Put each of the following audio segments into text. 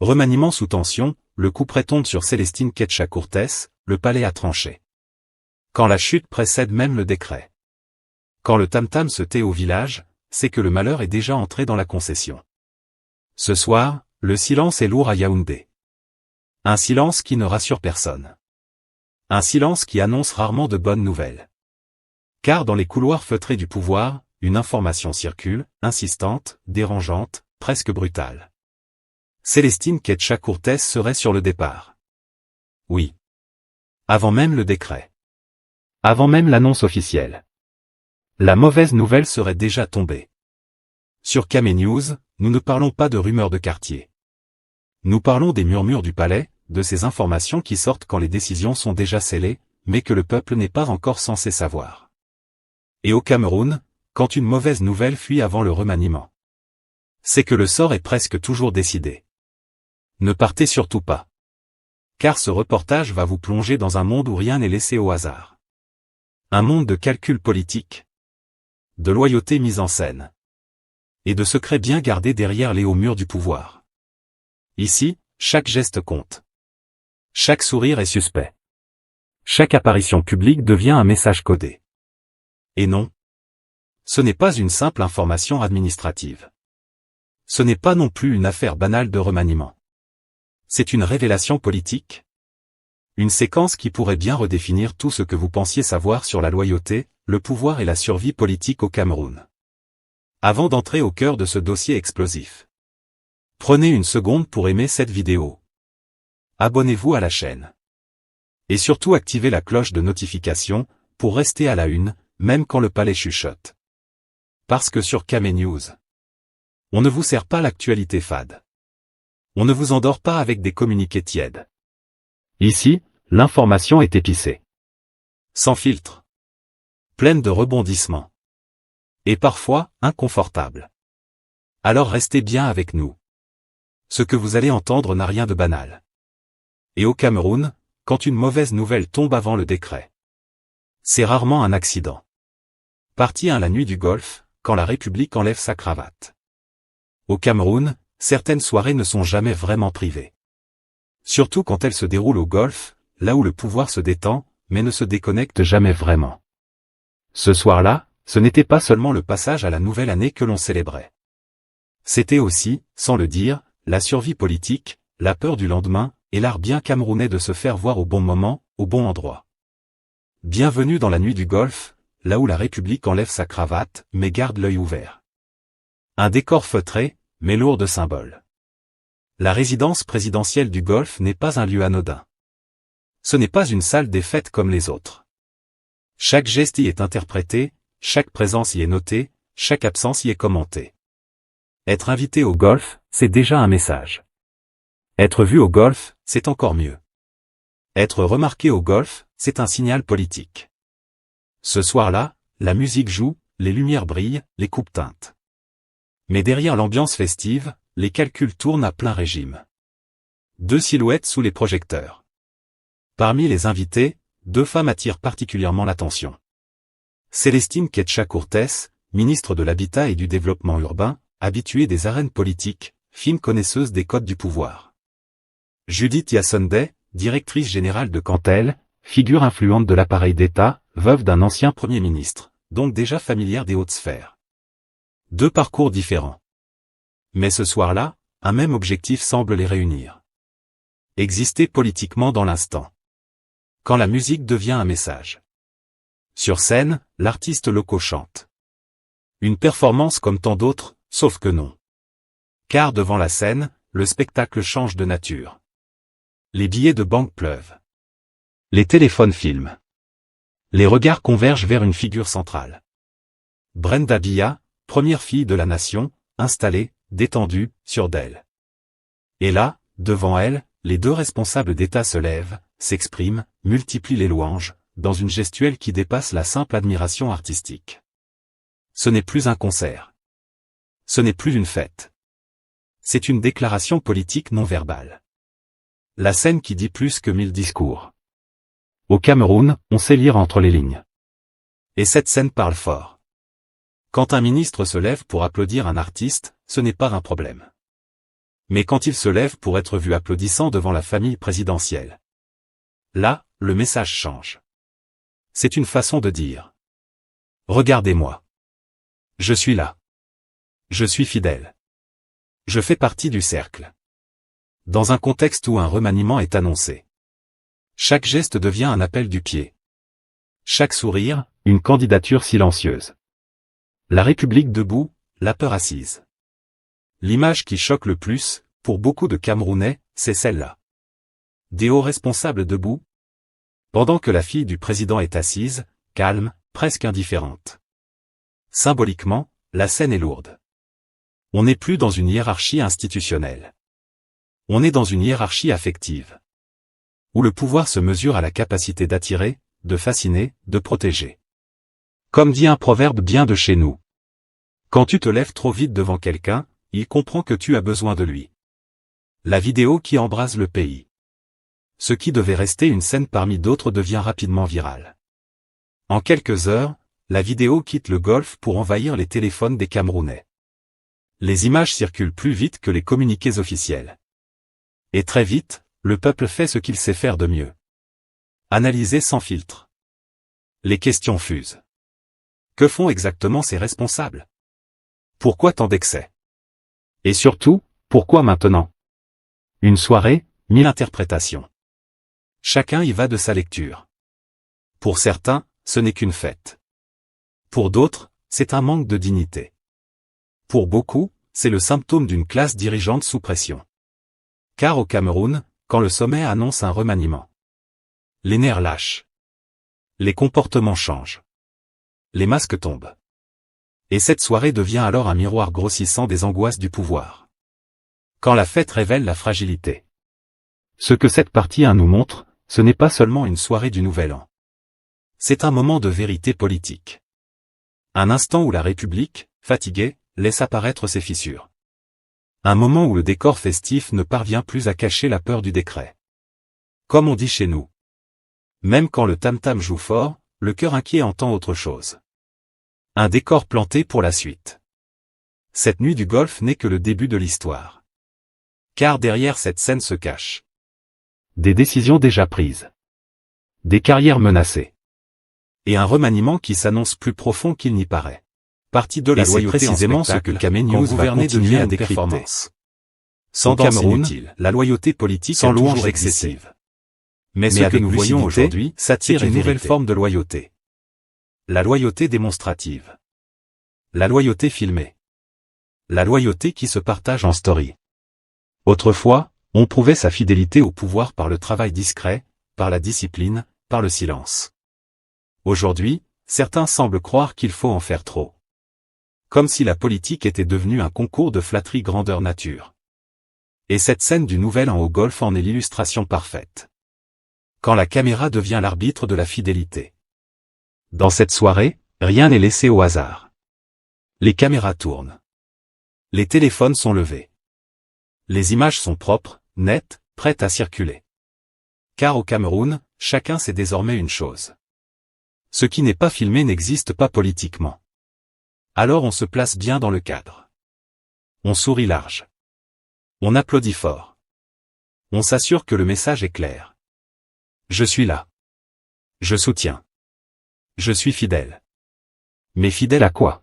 Remaniement sous tension, le couperet tombe sur Célestine Ketchakourtes, le palais a tranché. Quand la chute précède même le décret. Quand le tam-tam se tait au village, c'est que le malheur est déjà entré dans la concession. Ce soir, le silence est lourd à Yaoundé. Un silence qui ne rassure personne. Un silence qui annonce rarement de bonnes nouvelles. Car dans les couloirs feutrés du pouvoir, une information circule, insistante, dérangeante, presque brutale. Célestine Ketchakourtes serait sur le départ. Oui. Avant même le décret. Avant même l'annonce officielle. La mauvaise nouvelle serait déjà tombée. Sur Camé News, nous ne parlons pas de rumeurs de quartier. Nous parlons des murmures du palais, de ces informations qui sortent quand les décisions sont déjà scellées, mais que le peuple n'est pas encore censé savoir. Et au Cameroun, quand une mauvaise nouvelle fuit avant le remaniement, c'est que le sort est presque toujours décidé. Ne partez surtout pas. Car ce reportage va vous plonger dans un monde où rien n'est laissé au hasard. Un monde de calculs politiques, de loyauté mise en scène, et de secrets bien gardés derrière les hauts murs du pouvoir. Ici, chaque geste compte. Chaque sourire est suspect. Chaque apparition publique devient un message codé. Et non, ce n'est pas une simple information administrative. Ce n'est pas non plus une affaire banale de remaniement. C'est une révélation politique. Une séquence qui pourrait bien redéfinir tout ce que vous pensiez savoir sur la loyauté, le pouvoir et la survie politique au Cameroun. Avant d'entrer au cœur de ce dossier explosif, prenez une seconde pour aimer cette vidéo. Abonnez-vous à la chaîne. Et surtout activez la cloche de notification, pour rester à la une, même quand le palais chuchote. Parce que sur Camé News, on ne vous sert pas l'actualité fade. On ne vous endort pas avec des communiqués tièdes. Ici, l'information est épicée. Sans filtre. Pleine de rebondissements. Et parfois, inconfortable. Alors restez bien avec nous. Ce que vous allez entendre n'a rien de banal. Et au Cameroun, quand une mauvaise nouvelle tombe avant le décret, c'est rarement un accident. Parti la nuit du Golfe, quand la République enlève sa cravate. Au Cameroun, certaines soirées ne sont jamais vraiment privées. Surtout quand elles se déroulent au Golfe, là où le pouvoir se détend, mais ne se déconnecte jamais vraiment. Ce soir-là, ce n'était pas seulement le passage à la nouvelle année que l'on célébrait. C'était aussi, sans le dire, la survie politique, la peur du lendemain, et l'art bien camerounais de se faire voir au bon moment, au bon endroit. Bienvenue dans la nuit du Golfe, là où la République enlève sa cravate, mais garde l'œil ouvert. Un décor feutré, mais lourd de symboles. La résidence présidentielle du Golfe n'est pas un lieu anodin. Ce n'est pas une salle des fêtes comme les autres. Chaque geste y est interprété, chaque présence y est notée, chaque absence y est commentée. Être invité au Golfe, c'est déjà un message. Être vu au Golfe, c'est encore mieux. Être remarqué au Golfe, c'est un signal politique. Ce soir-là, la musique joue, les lumières brillent, les coupes teintent. Mais derrière l'ambiance festive, les calculs tournent à plein régime. 2 silhouettes sous les projecteurs. Parmi les invités, 2 femmes attirent particulièrement l'attention. Célestine Ketchakourtes, ministre de l'Habitat et du Développement urbain, habituée des arènes politiques, fine connaisseuse des codes du pouvoir. Judith Yassondé, directrice générale de Cantel, figure influente de l'appareil d'État, veuve d'un ancien Premier ministre, donc déjà familière des hautes sphères. 2 parcours différents. Mais ce soir-là, un même objectif semble les réunir. Exister politiquement dans l'instant. Quand la musique devient un message. Sur scène, l'artiste loco chante. Une performance comme tant d'autres, sauf que non. Car devant la scène, le spectacle change de nature. Les billets de banque pleuvent. Les téléphones filment. Les regards convergent vers une figure centrale. Brenda Biya, première fille de la nation, installée, détendue, sûre d'elle. Et là, devant elle, les 2 responsables d'État se lèvent, s'expriment, multiplient les louanges, dans une gestuelle qui dépasse la simple admiration artistique. Ce n'est plus un concert. Ce n'est plus une fête. C'est une déclaration politique non verbale. La scène qui dit plus que 1000 discours. Au Cameroun, on sait lire entre les lignes. Et cette scène parle fort. Quand un ministre se lève pour applaudir un artiste, ce n'est pas un problème. Mais quand il se lève pour être vu applaudissant devant la famille présidentielle, là, le message change. C'est une façon de dire. Regardez-moi. Je suis là. Je suis fidèle. Je fais partie du cercle. Dans un contexte où un remaniement est annoncé, chaque geste devient un appel du pied. Chaque sourire, une candidature silencieuse. La République debout, la peur assise. L'image qui choque le plus, pour beaucoup de Camerounais, c'est celle-là. Des hauts responsables debout, pendant que la fille du président est assise, calme, presque indifférente. Symboliquement, la scène est lourde. On n'est plus dans une hiérarchie institutionnelle. On est dans une hiérarchie affective, où le pouvoir se mesure à la capacité d'attirer, de fasciner, de protéger. Comme dit un proverbe bien de chez nous. Quand tu te lèves trop vite devant quelqu'un, il comprend que tu as besoin de lui. La vidéo qui embrase le pays. Ce qui devait rester une scène parmi d'autres devient rapidement virale. En quelques heures, la vidéo quitte le Golfe pour envahir les téléphones des Camerounais. Les images circulent plus vite que les communiqués officiels. Et très vite, le peuple fait ce qu'il sait faire de mieux. Analyser sans filtre. Les questions fusent. Que font exactement ces responsables? Pourquoi tant d'excès? Et surtout, pourquoi maintenant? Une soirée, 1000 interprétations. Chacun y va de sa lecture. Pour certains, ce n'est qu'une fête. Pour d'autres, c'est un manque de dignité. Pour beaucoup, c'est le symptôme d'une classe dirigeante sous pression. Car au Cameroun, quand le sommet annonce un remaniement, les nerfs lâchent. Les comportements changent. Les masques tombent. Et cette soirée devient alors un miroir grossissant des angoisses du pouvoir. Quand la fête révèle la fragilité. Ce que cette partie 1 nous montre, ce n'est pas seulement une soirée du Nouvel An. C'est un moment de vérité politique. Un instant où la République, fatiguée, laisse apparaître ses fissures. Un moment où le décor festif ne parvient plus à cacher la peur du décret. Comme on dit chez nous. Même quand le tam-tam joue fort, le cœur inquiet entend autre chose. Un décor planté pour la suite. Cette nuit du Golfe n'est que le début de l'histoire. Car derrière cette scène se cache des décisions déjà prises. Des carrières menacées. Et un remaniement qui s'annonce plus profond qu'il n'y paraît. Partie de la loyauté précisément ce que Kamé News va continuer à décrypter. Sans Cameroun, la loyauté politique est toujours excessive. Mais ce que nous voyons aujourd'hui, s'attire une nouvelle forme de loyauté. La loyauté démonstrative. La loyauté filmée. La loyauté qui se partage en story. Autrefois, on prouvait sa fidélité au pouvoir par le travail discret, par la discipline, par le silence. Aujourd'hui, certains semblent croire qu'il faut en faire trop. Comme si la politique était devenue un concours de flatterie grandeur nature. Et cette scène du Nouvel An au Golfe en est l'illustration parfaite. Quand la caméra devient l'arbitre de la fidélité. Dans cette soirée, rien n'est laissé au hasard. Les caméras tournent. Les téléphones sont levés. Les images sont propres, nettes, prêtes à circuler. Car au Cameroun, chacun sait désormais une chose. Ce qui n'est pas filmé n'existe pas politiquement. Alors on se place bien dans le cadre. On sourit large. On applaudit fort. On s'assure que le message est clair. Je suis là. Je soutiens. Je suis fidèle. Mais fidèle à quoi?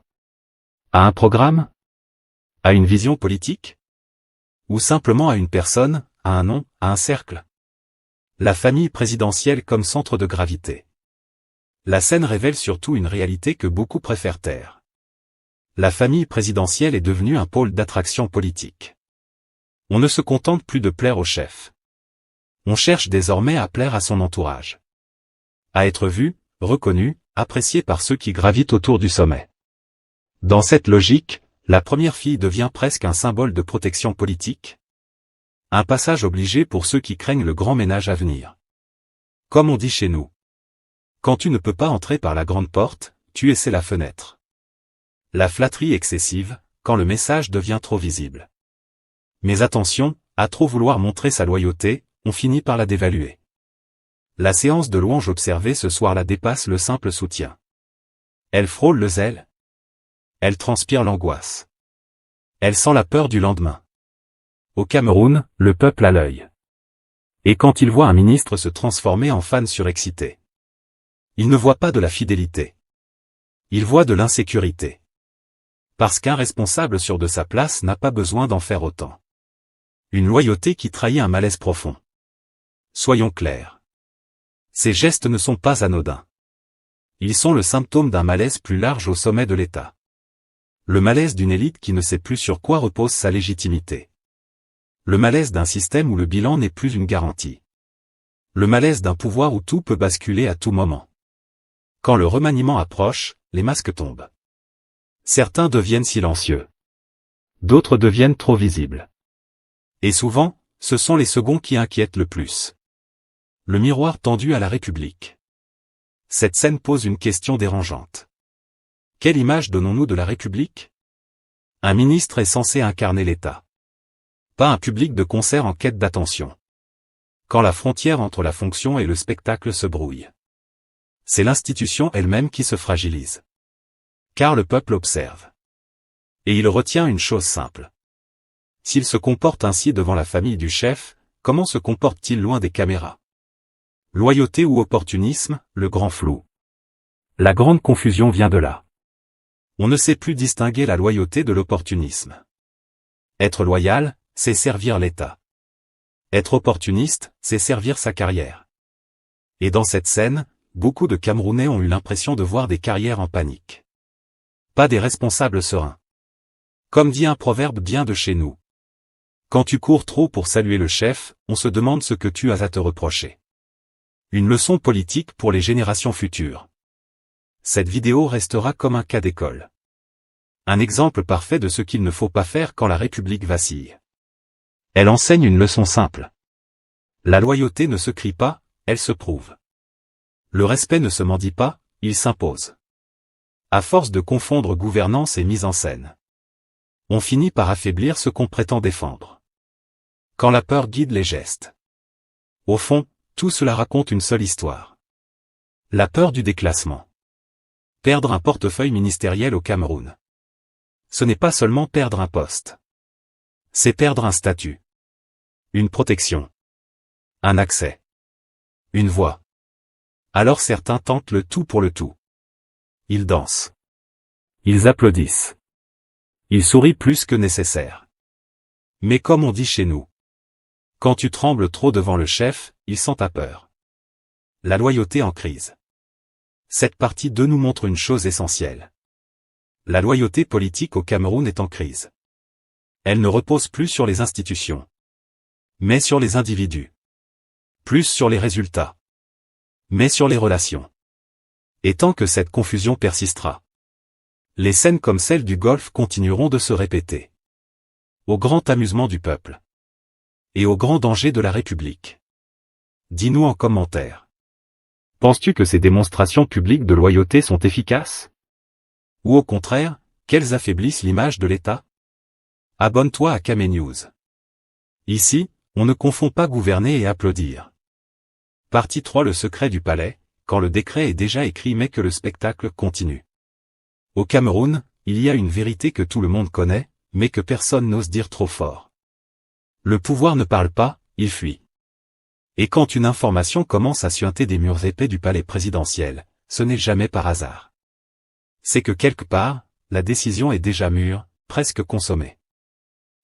À un programme? À une vision politique? Ou simplement à une personne, à un nom, à un cercle? La famille présidentielle comme centre de gravité. La scène révèle surtout une réalité que beaucoup préfèrent taire. La famille présidentielle est devenue un pôle d'attraction politique. On ne se contente plus de plaire au chef. On cherche désormais à plaire à son entourage. À être vu, reconnu, apprécié par ceux qui gravitent autour du sommet. Dans cette logique, la première fille devient presque un symbole de protection politique. Un passage obligé pour ceux qui craignent le grand ménage à venir. Comme on dit chez nous. Quand tu ne peux pas entrer par la grande porte, tu essaies la fenêtre. La flatterie excessive, quand le message devient trop visible. Mais attention, à trop vouloir montrer sa loyauté, on finit par la dévaluer. La séance de louanges observée ce soir-là dépasse le simple soutien. Elle frôle le zèle. Elle transpire l'angoisse. Elle sent la peur du lendemain. Au Cameroun, le peuple a l'œil. Et quand il voit un ministre se transformer en fan surexcité, il ne voit pas de la fidélité. Il voit de l'insécurité. Parce qu'un responsable sûr de sa place n'a pas besoin d'en faire autant. Une loyauté qui trahit un malaise profond. Soyons clairs. Ces gestes ne sont pas anodins. Ils sont le symptôme d'un malaise plus large au sommet de l'État. Le malaise d'une élite qui ne sait plus sur quoi repose sa légitimité. Le malaise d'un système où le bilan n'est plus une garantie. Le malaise d'un pouvoir où tout peut basculer à tout moment. Quand le remaniement approche, les masques tombent. Certains deviennent silencieux. D'autres deviennent trop visibles. Et souvent, ce sont les seconds qui inquiètent le plus. Le miroir tendu à la République. Cette scène pose une question dérangeante. Quelle image donnons-nous de la République? Un ministre est censé incarner l'État. Pas un public de concert en quête d'attention. Quand la frontière entre la fonction et le spectacle se brouille. C'est l'institution elle-même qui se fragilise. Car le peuple observe. Et il retient une chose simple. S'il se comporte ainsi devant la famille du chef, comment se comporte-t-il loin des caméras? Loyauté ou opportunisme, le grand flou. La grande confusion vient de là. On ne sait plus distinguer la loyauté de l'opportunisme. Être loyal, c'est servir l'État. Être opportuniste, c'est servir sa carrière. Et dans cette scène, beaucoup de Camerounais ont eu l'impression de voir des carrières en panique. Pas des responsables sereins. Comme dit un proverbe bien de chez nous. Quand tu cours trop pour saluer le chef, on se demande ce que tu as à te reprocher. Une leçon politique pour les générations futures. Cette vidéo restera comme un cas d'école. Un exemple parfait de ce qu'il ne faut pas faire quand la République vacille. Elle enseigne une leçon simple. La loyauté ne se crie pas, elle se prouve. Le respect ne se mendie pas, il s'impose. À force de confondre gouvernance et mise en scène, on finit par affaiblir ce qu'on prétend défendre. Quand la peur guide les gestes. Au fond, tout cela raconte une seule histoire. La peur du déclassement. Perdre un portefeuille ministériel au Cameroun. Ce n'est pas seulement perdre un poste. C'est perdre un statut. Une protection. Un accès. Une voix. Alors certains tentent le tout pour le tout. Ils dansent. Ils applaudissent. Ils sourient plus que nécessaire. Mais comme on dit chez nous, quand tu trembles trop devant le chef, il sent ta peur. La loyauté en crise. Cette partie 2 nous montre une chose essentielle. La loyauté politique au Cameroun est en crise. Elle ne repose plus sur les institutions, mais sur les individus. Plus sur les résultats, mais sur les relations. Et tant que cette confusion persistera, les scènes comme celle du Golfe continueront de se répéter. Au grand amusement du peuple. Et au grand danger de la République. Dis-nous en commentaire. Penses-tu que ces démonstrations publiques de loyauté sont efficaces? Ou au contraire, qu'elles affaiblissent l'image de l'État? Abonne-toi à Camé News. Ici, on ne confond pas gouverner et applaudir. Partie 3. Le secret du palais, quand le décret est déjà écrit mais que le spectacle continue. Au Cameroun, il y a une vérité que tout le monde connaît, mais que personne n'ose dire trop fort. Le pouvoir ne parle pas, il fuit. Et quand une information commence à suinter des murs épais du palais présidentiel, ce n'est jamais par hasard. C'est que quelque part, la décision est déjà mûre, presque consommée.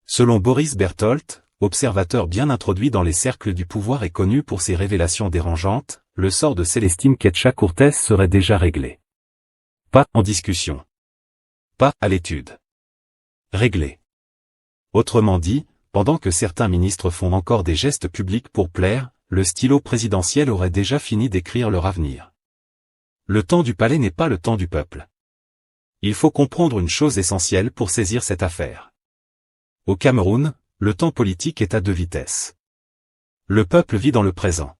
Selon Boris Berthold, observateur bien introduit dans les cercles du pouvoir et connu pour ses révélations dérangeantes, le sort de Célestine Ketcha-Courtès serait déjà réglé. Pas en discussion. Pas à l'étude. Réglé. Autrement dit, pendant que certains ministres font encore des gestes publics pour plaire, le stylo présidentiel aurait déjà fini d'écrire leur avenir. Le temps du palais n'est pas le temps du peuple. Il faut comprendre une chose essentielle pour saisir cette affaire. Au Cameroun, le temps politique est à 2 vitesses. Le peuple vit dans le présent.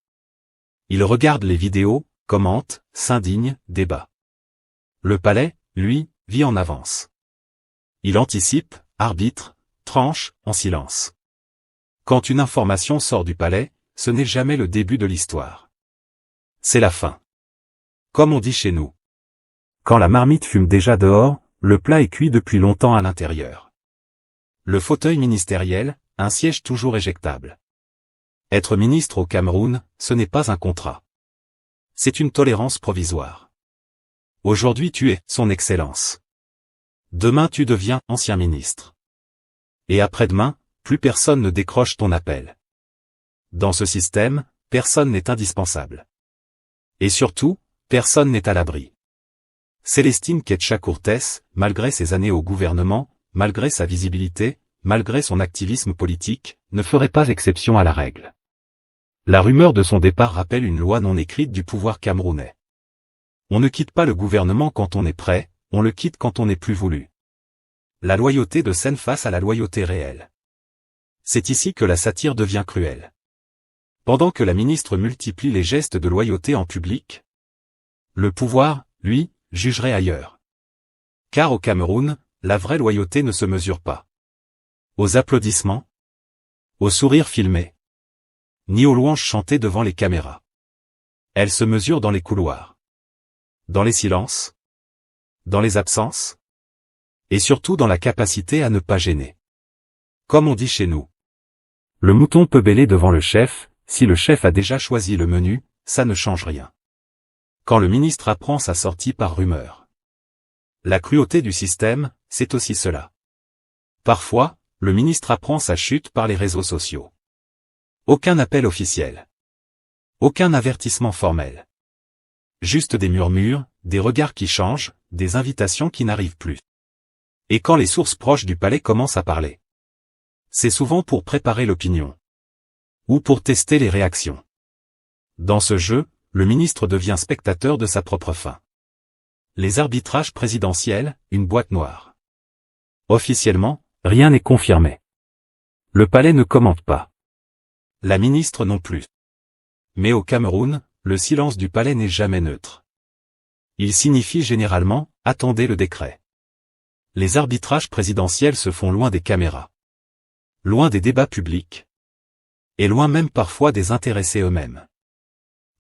Il regarde les vidéos, commente, s'indigne, débat. Le palais, lui, vit en avance. Il anticipe, arbitre, tranche, en silence. Quand une information sort du palais, ce n'est jamais le début de l'histoire. C'est la fin. Comme on dit chez nous. Quand la marmite fume déjà dehors, le plat est cuit depuis longtemps à l'intérieur. Le fauteuil ministériel, un siège toujours éjectable. Être ministre au Cameroun, ce n'est pas un contrat. C'est une tolérance provisoire. Aujourd'hui tu es Son Excellence. Demain tu deviens ancien ministre. Et après-demain, plus personne ne décroche ton appel. Dans ce système, personne n'est indispensable. Et surtout, personne n'est à l'abri. Célestine Ketcha-Courtès, malgré ses années au gouvernement, malgré sa visibilité, malgré son activisme politique, ne ferait pas exception à la règle. La rumeur de son départ rappelle une loi non écrite du pouvoir camerounais. On ne quitte pas le gouvernement quand on est prêt, on le quitte quand on n'est plus voulu. La loyauté de scène face à la loyauté réelle. C'est ici que la satire devient cruelle. Pendant que la ministre multiplie les gestes de loyauté en public, le pouvoir, lui, jugerait ailleurs. Car au Cameroun, la vraie loyauté ne se mesure pas aux applaudissements, aux sourires filmés, ni aux louanges chantées devant les caméras. Elle se mesure dans les couloirs, dans les silences, dans les absences, et surtout dans la capacité à ne pas gêner. Comme on dit chez nous, le mouton peut bêler devant le chef, si le chef a déjà choisi le menu, ça ne change rien. Quand le ministre apprend sa sortie par rumeur. La cruauté du système, c'est aussi cela. Parfois, le ministre apprend sa chute par les réseaux sociaux. Aucun appel officiel. Aucun avertissement formel. Juste des murmures, des regards qui changent, des invitations qui n'arrivent plus. Et quand les sources proches du palais commencent à parler, c'est souvent pour préparer l'opinion. Ou pour tester les réactions. Dans ce jeu, le ministre devient spectateur de sa propre fin. Les arbitrages présidentiels, une boîte noire. Officiellement, rien n'est confirmé. Le palais ne commente pas. La ministre non plus. Mais au Cameroun, le silence du palais n'est jamais neutre. Il signifie généralement, attendez le décret. Les arbitrages présidentiels se font loin des caméras. Loin des débats publics. Et loin même parfois des intéressés eux-mêmes.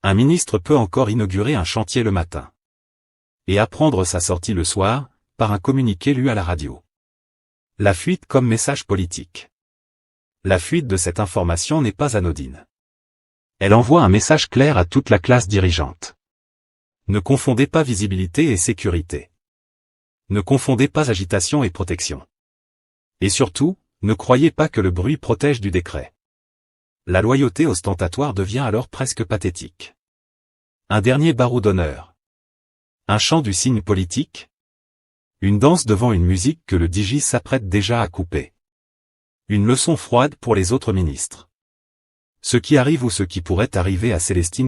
Un ministre peut encore inaugurer un chantier le matin. Et apprendre sa sortie le soir, par un communiqué lu à la radio. La fuite comme message politique. La fuite de cette information n'est pas anodine. Elle envoie un message clair à toute la classe dirigeante. Ne confondez pas visibilité et sécurité. Ne confondez pas agitation et protection. Et surtout, ne croyez pas que le bruit protège du décret. La loyauté ostentatoire devient alors presque pathétique. Un dernier barreau d'honneur. Un chant du signe politique. Une danse devant une musique que le DJ s'apprête déjà à couper. Une leçon froide pour les autres ministres. Ce qui arrive ou ce qui pourrait arriver à Célestine